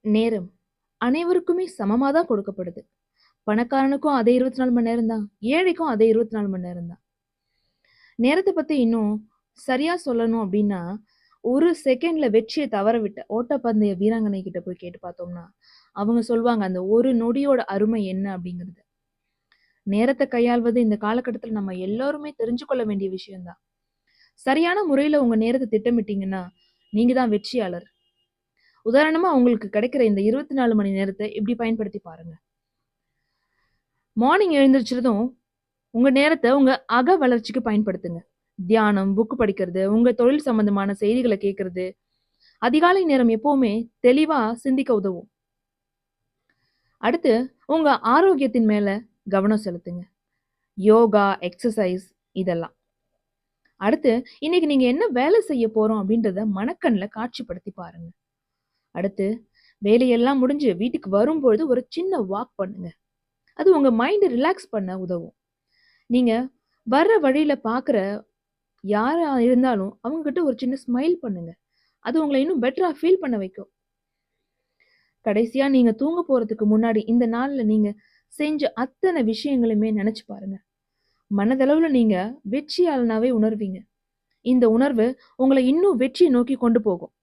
நேரம் அனைவருக்குமே சமமா தான் கொடுக்கப்படுது. பணக்காரனுக்கும் அதே 24 மணி நேரம் தான். ஏழைக்கும் அதே 24 மணி நேரம் தான். நேரத்த பத்தி இன்னும் சரியா சொல்லணும் அப்டின்னா, ஒரு செகண்ட்ல வெற்றிய தவறவிட்ட ஓட்டப்பந்தய வீராங்கனை கிட்ட போய் கேட்டு பார்த்தோம்னா, அவங்க சொல்வாங்க அந்த ஒரு நொடியோட அருமை என்ன அப்டிங்கிறது. நேரத்த கையாள்வது இந்த காலகட்டத்தில நம்ம எல்லாருமே தெரிஞ்சு கொள்ள வேண்டிய விஷயம் தான். சரியான முறையில உங்க நேரத்த திட்டமிட்டீங்கன்னா, நீங்க தான் வெற்றியாளர். உதாரணமா உங்களுக்கு கிடைக்கிற இந்த 24 மணி நேரத்த இப்டி பயன்படுத்தி பாருங்க. மார்னிங் எழுந்திரிச்சதும் உங்க நேரத்த உங்க அக வளர்ச்சிக்கு பயன்படுத்துங்க. தியானம், புக் படிக்கிறது, உங்க தொழில் சம்பந்தமான செய்திகள கேட்கறது, அதிகாலை நேரம் எப்பவுமே தெளிவா சிந்திக்க உதவும். அடுத்து உங்க ஆரோக்கியத்தின் மேல கவனம் செலுத்துங்க. யோகா, எக்ஸர்சைஸ் இதெல்லாம். அடுத்து இன்னைக்கு நீங்க என்ன வேலை செய்ய போறோம் அப்படின்றத மனக்கண்ல காட்சிப்படுத்தி பாருங்க. அடுத்து வேலையெல்லாம் முடிஞ்சு வீட்டுக்கு வரும்பொழுது ஒரு சின்ன வாக் பண்ணுங்க. அது உங்க மைண்ட ரிலாக்ஸ் பண்ண உதவும். நீங்க வர்ற வழியில பார்க்குற யாரா இருந்தாலும் அவங்க கிட்ட ஒரு சின்ன ஸ்மைல் பண்ணுங்க. அது உங்கள இன்னும் பெட்டரா ஃபீல் பண்ண வைக்கும். கடைசியா நீங்க தூங்க போறதுக்கு முன்னாடி இந்த நாள்ல நீங்க செஞ்ச அத்தன விஷயங்களுமே நெனச்சு பாருங்க. மனதளவுல நீங்க வெற்றியாளனாவே உணர்வீங்க. இந்த உணர்வு உங்கள இன்னும் வெற்றிய நோக்கி கொண்டு போகும்.